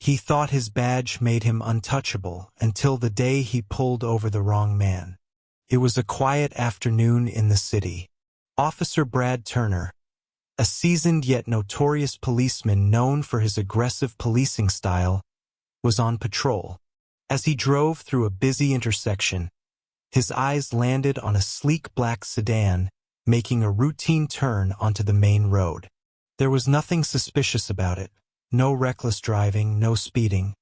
He thought his badge made him untouchable until the day he pulled over the wrong man. It was a quiet afternoon in the city. Officer Brad Turner, a seasoned yet notorious policeman known for his aggressive policing style, was on patrol. As he drove through a busy intersection, his eyes landed on a sleek black sedan making a routine turn onto the main road. There was nothing suspicious about it. No reckless driving, no speeding.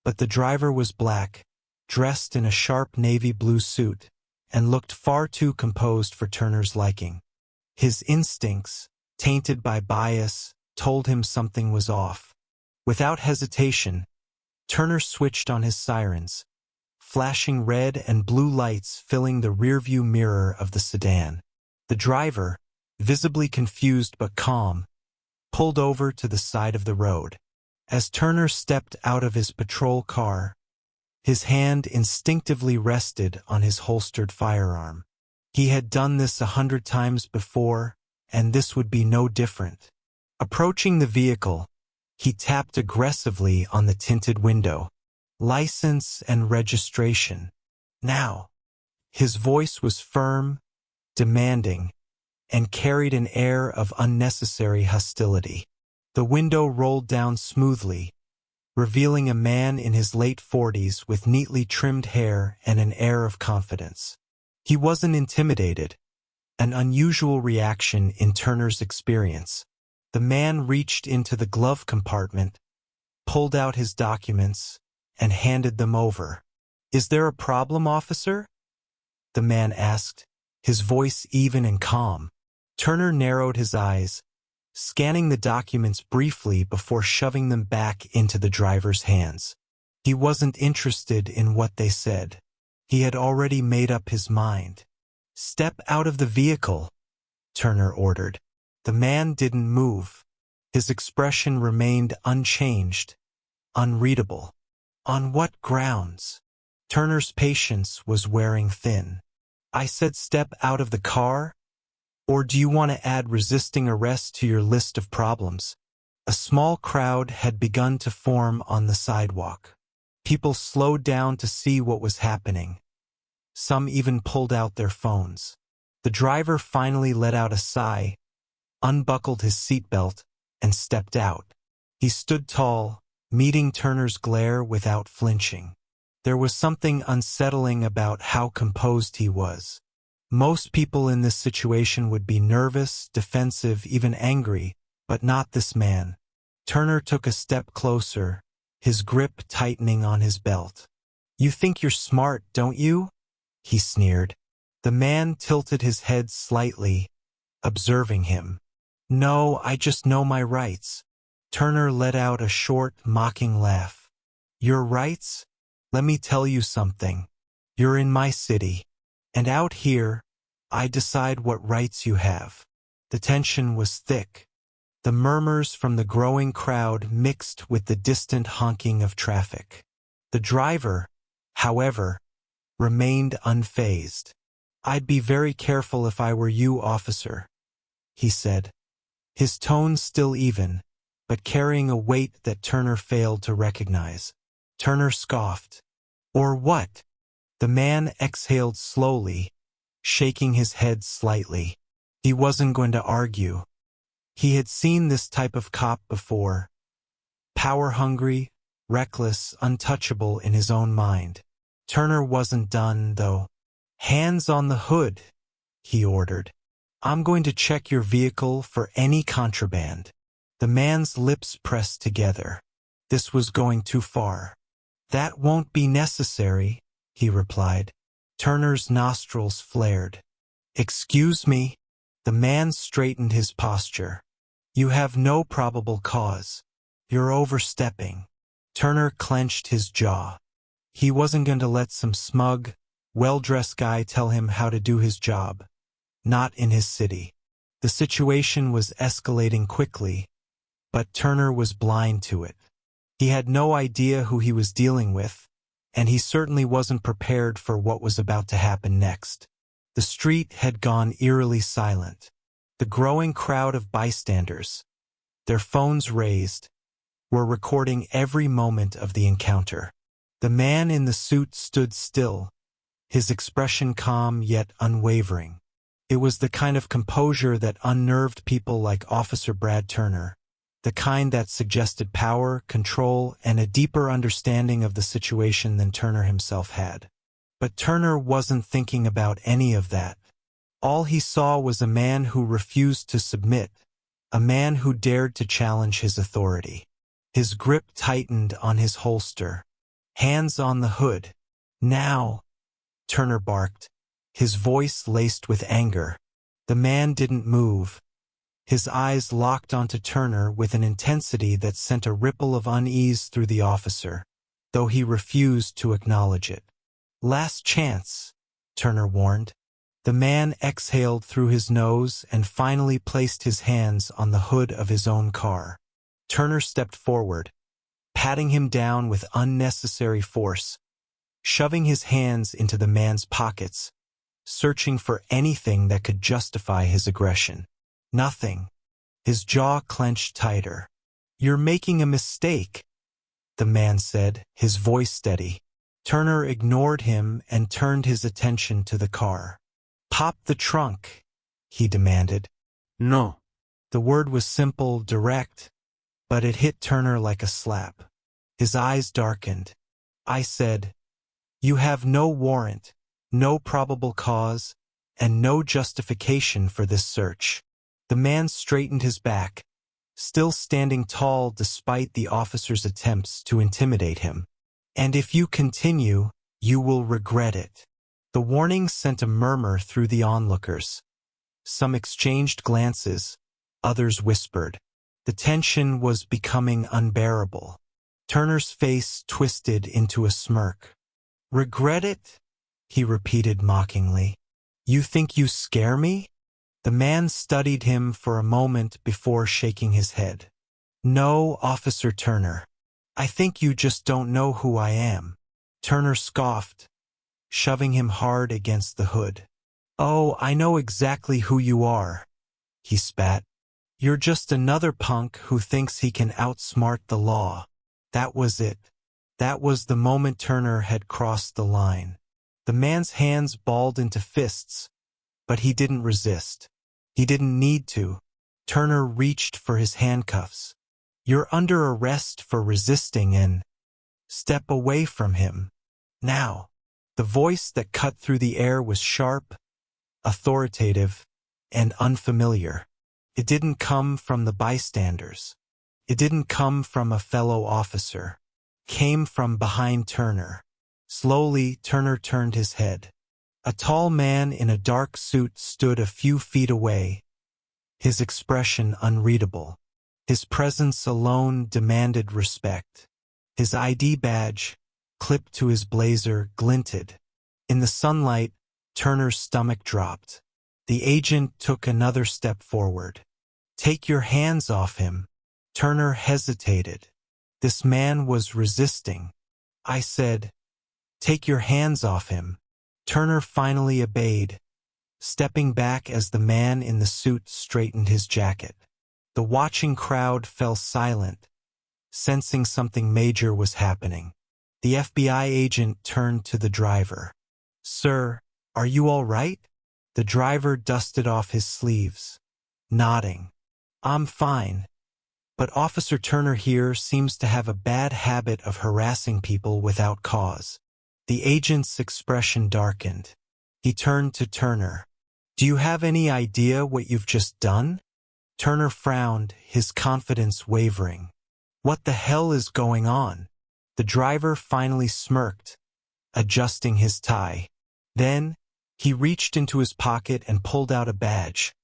But the driver was black, dressed in a sharp navy blue suit, and looked far too composed for Turner's liking. His instincts, tainted by bias, told him something was off. Without hesitation, Turner switched on his sirens, flashing red and blue lights filling the rearview mirror of the sedan. The driver, visibly confused but calm, pulled over to the side of the road. As Turner stepped out of his patrol car, his hand instinctively rested on his holstered firearm. He had done this 100 times before, and this would be no different. Approaching the vehicle, he tapped aggressively on the tinted window. License and registration. Now. His voice was firm, demanding, and carried an air of unnecessary hostility. The window rolled down smoothly, revealing a man in his late 40s with neatly trimmed hair and an air of confidence. He wasn't intimidated, an unusual reaction in Turner's experience. The man reached into the glove compartment, pulled out his documents, and handed them over. "Is there a problem, officer?" the man asked, his voice even and calm. Turner narrowed his eyes, scanning the documents briefly before shoving them back into the driver's hands. He wasn't interested in what they said. He had already made up his mind. "Step out of the vehicle," Turner ordered. The man didn't move. His expression remained unchanged, unreadable. On what grounds? Turner's patience was wearing thin. "I said step out of the car? Or do you want to add resisting arrest to your list of problems?" A small crowd had begun to form on the sidewalk. People slowed down to see what was happening. Some even pulled out their phones. The driver finally let out a sigh, unbuckled his seatbelt, and stepped out. He stood tall, meeting Turner's glare without flinching. There was something unsettling about how composed he was. Most people in this situation would be nervous, defensive, even angry, but not this man. Turner took a step closer, his grip tightening on his belt. "You think you're smart, don't you?" he sneered. The man tilted his head slightly, observing him. "No, I just know my rights." Turner let out a short, mocking laugh. "Your rights? Let me tell you something. You're in my city. And out here, I decide what rights you have." The tension was thick. The murmurs from the growing crowd mixed with the distant honking of traffic. The driver, however, remained unfazed. "I'd be very careful if I were you, officer," he said, his tone still even, but carrying a weight that Turner failed to recognize. Turner scoffed. "Or what?" The man exhaled slowly, shaking his head slightly. He wasn't going to argue. He had seen this type of cop before. Power-hungry, reckless, untouchable in his own mind. Turner wasn't done, though. "Hands on the hood," he ordered. "I'm going to check your vehicle for any contraband." The man's lips pressed together. This was going too far. "That won't be necessary," he replied. Turner's nostrils flared. "Excuse me?" The man straightened his posture. "You have no probable cause. You're overstepping." Turner clenched his jaw. He wasn't going to let some smug, well-dressed guy tell him how to do his job. Not in his city. The situation was escalating quickly, but Turner was blind to it. He had no idea who he was dealing with, and he certainly wasn't prepared for what was about to happen next. The street had gone eerily silent. The growing crowd of bystanders, their phones raised, were recording every moment of the encounter. The man in the suit stood still, his expression calm yet unwavering. It was the kind of composure that unnerved people like Officer Brad Turner, the kind that suggested power, control, and a deeper understanding of the situation than Turner himself had. But Turner wasn't thinking about any of that. All he saw was a man who refused to submit, a man who dared to challenge his authority. His grip tightened on his holster, hands on the hood. "Now," Turner barked, his voice laced with anger. The man didn't move. His eyes locked onto Turner with an intensity that sent a ripple of unease through the officer, though he refused to acknowledge it. "Last chance," Turner warned. The man exhaled through his nose and finally placed his hands on the hood of his own car. Turner stepped forward, patting him down with unnecessary force, shoving his hands into the man's pockets, searching for anything that could justify his aggression. Nothing. His jaw clenched tighter. "You're making a mistake," the man said, his voice steady. Turner ignored him and turned his attention to the car. "Pop the trunk," he demanded. No. The word was simple, direct, but it hit Turner like a slap. His eyes darkened. "I said, you have no warrant, no probable cause, and no justification for this search." The man straightened his back, still standing tall despite the officer's attempts to intimidate him. "And if you continue, you will regret it." The warning sent a murmur through the onlookers. Some exchanged glances, others whispered. The tension was becoming unbearable. Turner's face twisted into a smirk. "Regret it?" he repeated mockingly. "You think you scare me?" The man studied him for a moment before shaking his head. "No, Officer Turner. I think you just don't know who I am." Turner scoffed, shoving him hard against the hood. "Oh, I know exactly who you are," he spat. "You're just another punk who thinks he can outsmart the law." That was it. That was the moment Turner had crossed the line. The man's hands balled into fists, but he didn't resist. He didn't need to. Turner reached for his handcuffs. "You're under arrest for resisting and—" "Step away from him. Now." The voice that cut through the air was sharp, authoritative, and unfamiliar. It didn't come from the bystanders. It didn't come from a fellow officer. It came from behind Turner. Slowly, Turner turned his head. A tall man in a dark suit stood a few feet away, his expression unreadable. His presence alone demanded respect. His ID badge, clipped to his blazer, glinted. In the sunlight, Turner's stomach dropped. The agent took another step forward. "Take your hands off him." Turner hesitated. This man was resisting. "I said, take your hands off him." Turner finally obeyed, stepping back as the man in the suit straightened his jacket. The watching crowd fell silent, sensing something major was happening. The FBI agent turned to the driver. "Sir, are you all right?" The driver dusted off his sleeves, nodding. "I'm fine. But Officer Turner here seems to have a bad habit of harassing people without cause." The agent's expression darkened. He turned to Turner. "Do you have any idea what you've just done?" Turner frowned, his confidence wavering. "What the hell is going on?" The driver finally smirked, adjusting his tie. Then, he reached into his pocket and pulled out a badge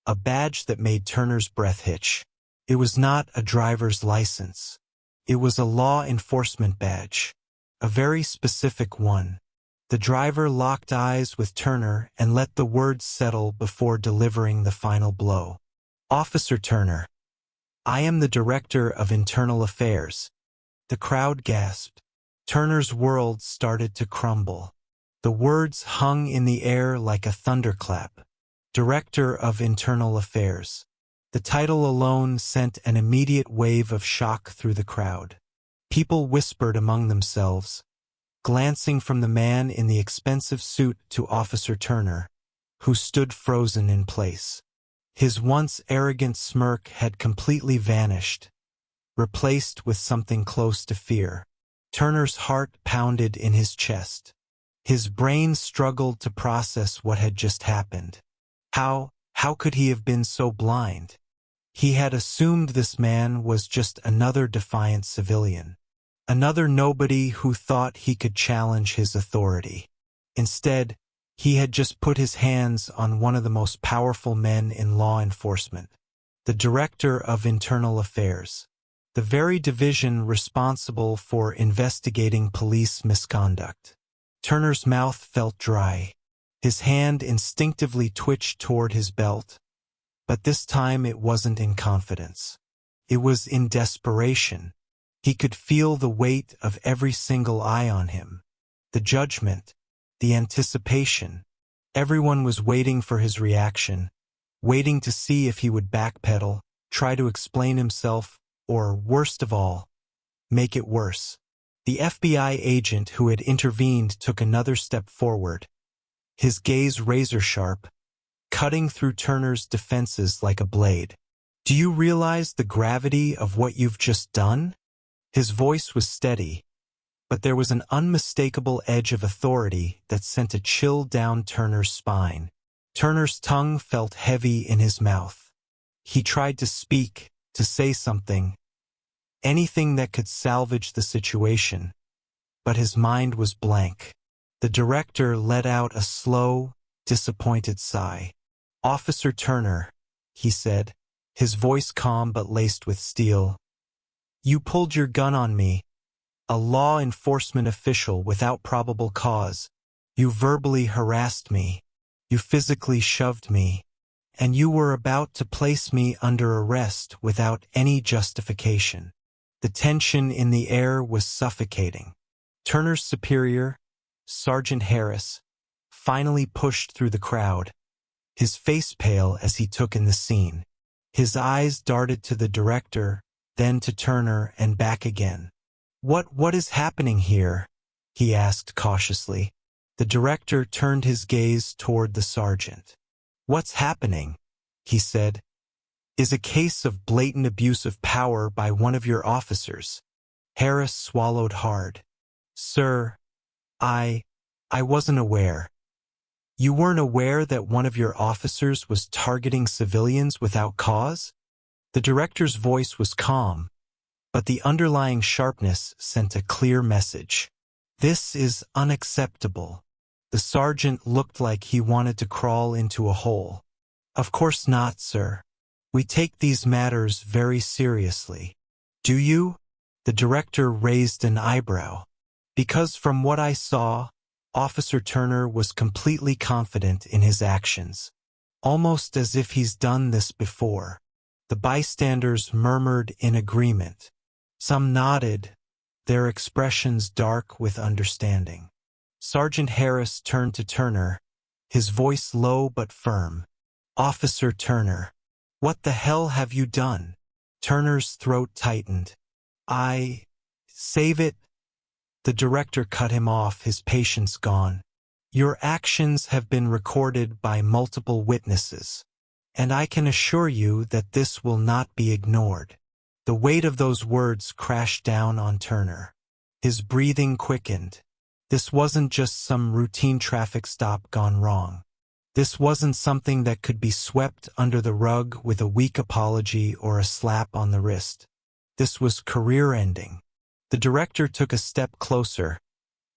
that made Turner's breath hitch. It was not a driver's license. It was a law enforcement badge. A very specific one. The driver locked eyes with Turner and let the words settle before delivering the final blow. "Officer Turner, I am the Director of Internal Affairs." The crowd gasped. Turner's world started to crumble. The words hung in the air like a thunderclap. Director of Internal Affairs. The title alone sent an immediate wave of shock through the crowd. People whispered among themselves, glancing from the man in the expensive suit to Officer Turner, who stood frozen in place. His once arrogant smirk had completely vanished, replaced with something close to fear. Turner's heart pounded in his chest. His brain struggled to process what had just happened. How could he have been so blind? He had assumed this man was just another defiant civilian, another nobody who thought he could challenge his authority. Instead, he had just put his hands on one of the most powerful men in law enforcement, the Director of Internal Affairs, the very division responsible for investigating police misconduct. Turner's mouth felt dry. His hand instinctively twitched toward his belt, but this time it wasn't in confidence. It was in desperation. He could feel the weight of every single eye on him. The judgment, the anticipation. Everyone was waiting for his reaction, waiting to see if he would backpedal, try to explain himself, or, worst of all, make it worse. The FBI agent who had intervened took another step forward, his gaze razor-sharp, cutting through Turner's defenses like a blade. "Do you realize the gravity of what you've just done?" His voice was steady, but there was an unmistakable edge of authority that sent a chill down Turner's spine. Turner's tongue felt heavy in his mouth. He tried to speak, to say something, anything that could salvage the situation, but his mind was blank. The director let out a slow, disappointed sigh. "Officer Turner," he said, his voice calm but laced with steel, "you pulled your gun on me, a law enforcement official without probable cause. You verbally harassed me. You physically shoved me. And you were about to place me under arrest without any justification." The tension in the air was suffocating. Turner's superior, Sergeant Harris, finally pushed through the crowd, his face pale as he took in the scene. His eyes darted to the director, then to Turner and back again. What is happening here?" he asked cautiously. The director turned his gaze toward the sergeant. "What's happening," he said, "is a case of blatant abuse of power by one of your officers." Harris swallowed hard. "Sir, I wasn't aware." "You weren't aware that one of your officers was targeting civilians without cause?" The director's voice was calm, but the underlying sharpness sent a clear message. "This is unacceptable." The sergeant looked like he wanted to crawl into a hole. "Of course not, sir. We take these matters very seriously." "Do you?" The director raised an eyebrow. "Because from what I saw, Officer Turner was completely confident in his actions, almost as if he's done this before." The bystanders murmured in agreement. Some nodded, their expressions dark with understanding. Sergeant Harris turned to Turner, his voice low but firm. "Officer Turner, what the hell have you done?" Turner's throat tightened. Save it." The director cut him off, his patience gone. "Your actions have been recorded by multiple witnesses, and I can assure you that this will not be ignored." The weight of those words crashed down on Turner. His breathing quickened. This wasn't just some routine traffic stop gone wrong. This wasn't something that could be swept under the rug with a weak apology or a slap on the wrist. This was career-ending. The director took a step closer,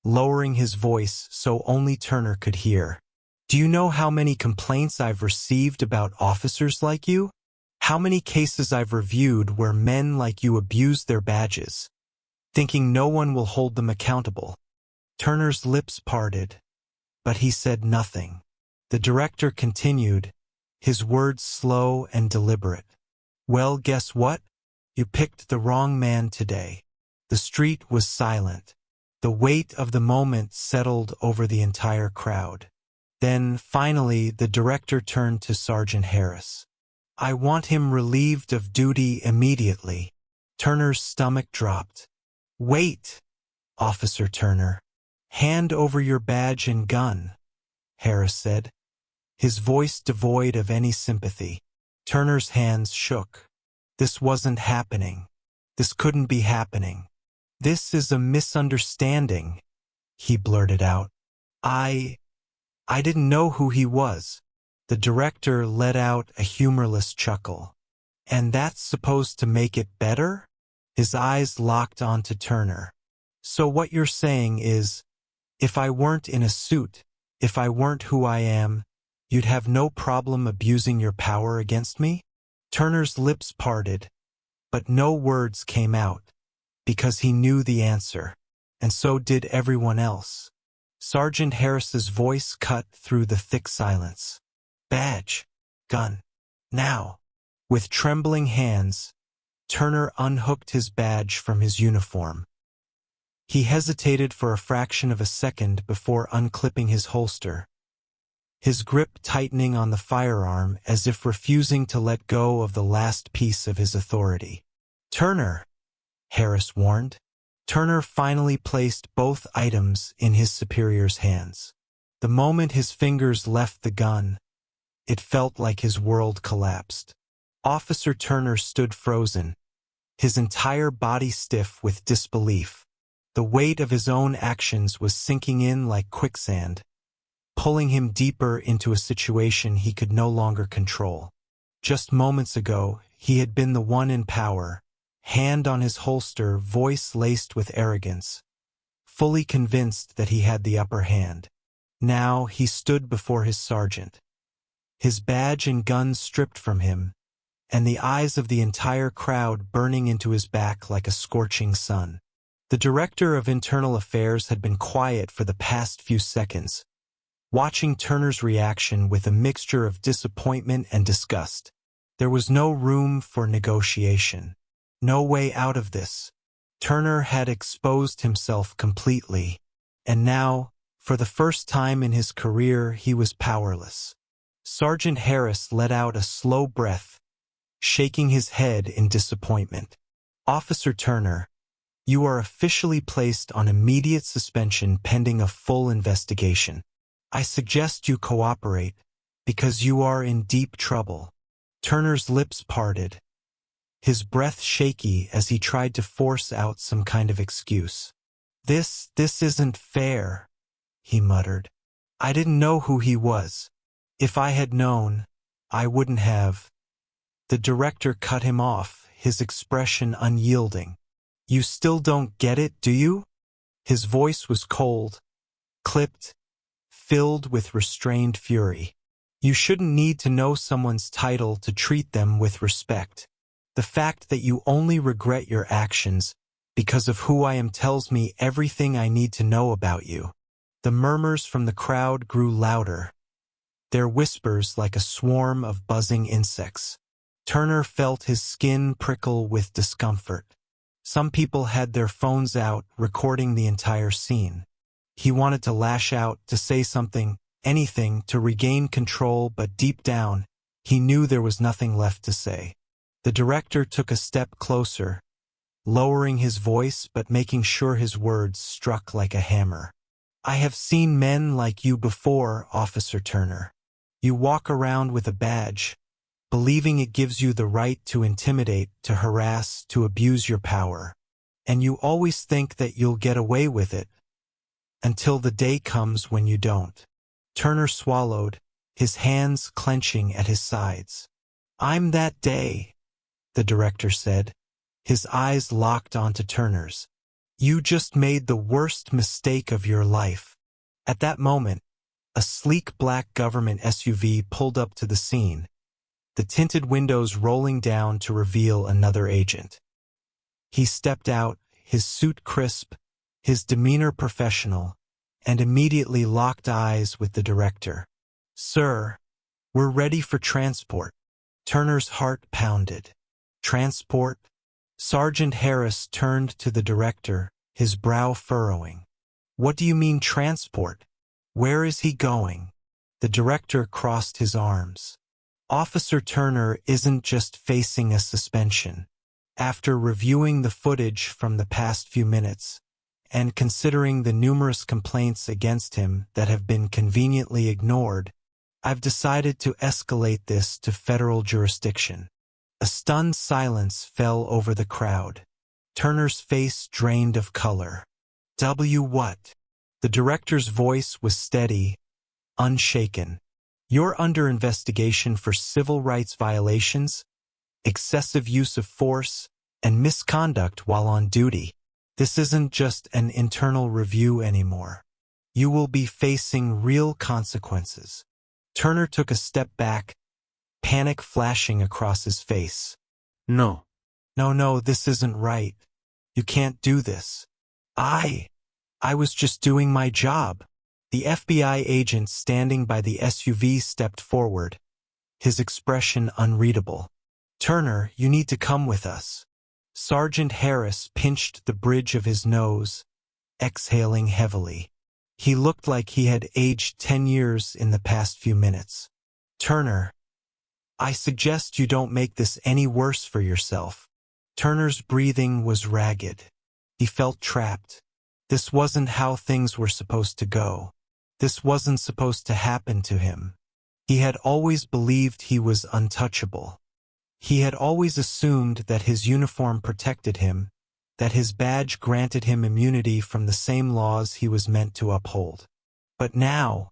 lowering his voice so only Turner could hear. "Do you know how many complaints I've received about officers like you? How many cases I've reviewed where men like you abuse their badges, thinking no one will hold them accountable?" Turner's lips parted, but he said nothing. The director continued, his words slow and deliberate. "Well, guess what? You picked the wrong man today." The street was silent. The weight of the moment settled over the entire crowd. Then, finally, the director turned to Sergeant Harris. I want him relieved of duty immediately. Turner's stomach dropped. Wait, Officer Turner. Hand over your badge and gun, Harris said, his voice devoid of any sympathy. Turner's hands shook. This wasn't happening. This couldn't be happening. This is a misunderstanding, he blurted out. I didn't know who he was. The director let out a humorless chuckle. And that's supposed to make it better? His eyes locked onto Turner. So what you're saying is, if I weren't in a suit, if I weren't who I am, you'd have no problem abusing your power against me? Turner's lips parted, but no words came out, because he knew the answer, and so did everyone else. Sergeant Harris's voice cut through the thick silence. Badge, gun, now. With trembling hands, Turner unhooked his badge from his uniform. He hesitated for a fraction of a second before unclipping his holster, his grip tightening on the firearm as if refusing to let go of the last piece of his authority. Turner, Harris warned. Turner finally placed both items in his superior's hands. The moment his fingers left the gun, it felt like his world collapsed. Officer Turner stood frozen, his entire body stiff with disbelief. The weight of his own actions was sinking in like quicksand, pulling him deeper into a situation he could no longer control. Just moments ago, he had been the one in power, hand on his holster, voice laced with arrogance, fully convinced that he had the upper hand. Now he stood before his sergeant, his badge and gun stripped from him, and the eyes of the entire crowd burning into his back like a scorching sun. The Director of Internal Affairs had been quiet for the past few seconds, watching Turner's reaction with a mixture of disappointment and disgust. There was no room for negotiation, no way out of this. Turner had exposed himself completely, and now, for the first time in his career, he was powerless. Sergeant Harris let out a slow breath, shaking his head in disappointment. Officer Turner, you are officially placed on immediate suspension pending a full investigation. I suggest you cooperate, because you are in deep trouble. Turner's lips parted, his breath shaky as he tried to force out some kind of excuse. This isn't fair, he muttered. I didn't know who he was. If I had known, I wouldn't have. The director cut him off, his expression unyielding. You still don't get it, do you? His voice was cold, clipped, filled with restrained fury. You shouldn't need to know someone's title to treat them with respect. The fact that you only regret your actions because of who I am tells me everything I need to know about you. The murmurs from the crowd grew louder, their whispers like a swarm of buzzing insects. Turner felt his skin prickle with discomfort. Some people had their phones out, recording the entire scene. He wanted to lash out, to say something, anything, to regain control, but deep down, he knew there was nothing left to say. The director took a step closer, lowering his voice but making sure his words struck like a hammer. I have seen men like you before, Officer Turner. You walk around with a badge, believing it gives you the right to intimidate, to harass, to abuse your power. And you always think that you'll get away with it, until the day comes when you don't. Turner swallowed, his hands clenching at his sides. I'm that day, the director said, his eyes locked onto Turner's. You just made the worst mistake of your life. At that moment, a sleek black government SUV pulled up to the scene, the tinted windows rolling down to reveal another agent. He stepped out, his suit crisp, his demeanor professional, and immediately locked eyes with the director. Sir, we're ready for transport. Turner's heart pounded. Transport? Sergeant Harris turned to the director, his brow furrowing. What do you mean transport? Where is he going? The director crossed his arms. Officer Turner isn't just facing a suspension. After reviewing the footage from the past few minutes, and considering the numerous complaints against him that have been conveniently ignored, I've decided to escalate this to federal jurisdiction. A stunned silence fell over the crowd. Turner's face drained of color. What? The director's voice was steady, unshaken. You're under investigation for civil rights violations, excessive use of force, and misconduct while on duty. This isn't just an internal review anymore. You will be facing real consequences. Turner took a step back, panic flashing across his face. No. No, this isn't right. You can't do this. I was just doing my job. The FBI agent standing by the SUV stepped forward, his expression unreadable. Turner, you need to come with us. Sergeant Harris pinched the bridge of his nose, exhaling heavily. He looked like he had aged 10 years in the past few minutes. Turner, I suggest you don't make this any worse for yourself. Turner's breathing was ragged. He felt trapped. This wasn't how things were supposed to go. This wasn't supposed to happen to him. He had always believed he was untouchable. He had always assumed that his uniform protected him, that his badge granted him immunity from the same laws he was meant to uphold. But now,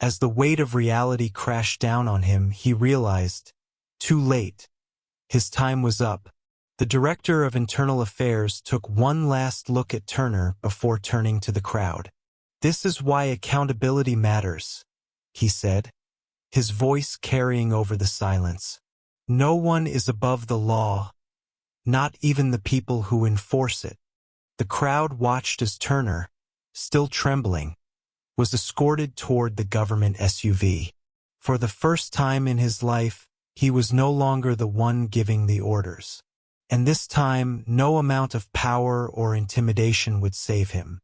as the weight of reality crashed down on him, he realized, too late. His time was up. The Director of Internal Affairs took one last look at Turner before turning to the crowd. "This is why accountability matters," he said, his voice carrying over the silence. "No one is above the law, not even the people who enforce it." The crowd watched as Turner, still trembling, was escorted toward the government SUV. For the first time in his life, he was no longer the one giving the orders. And this time, no amount of power or intimidation would save him.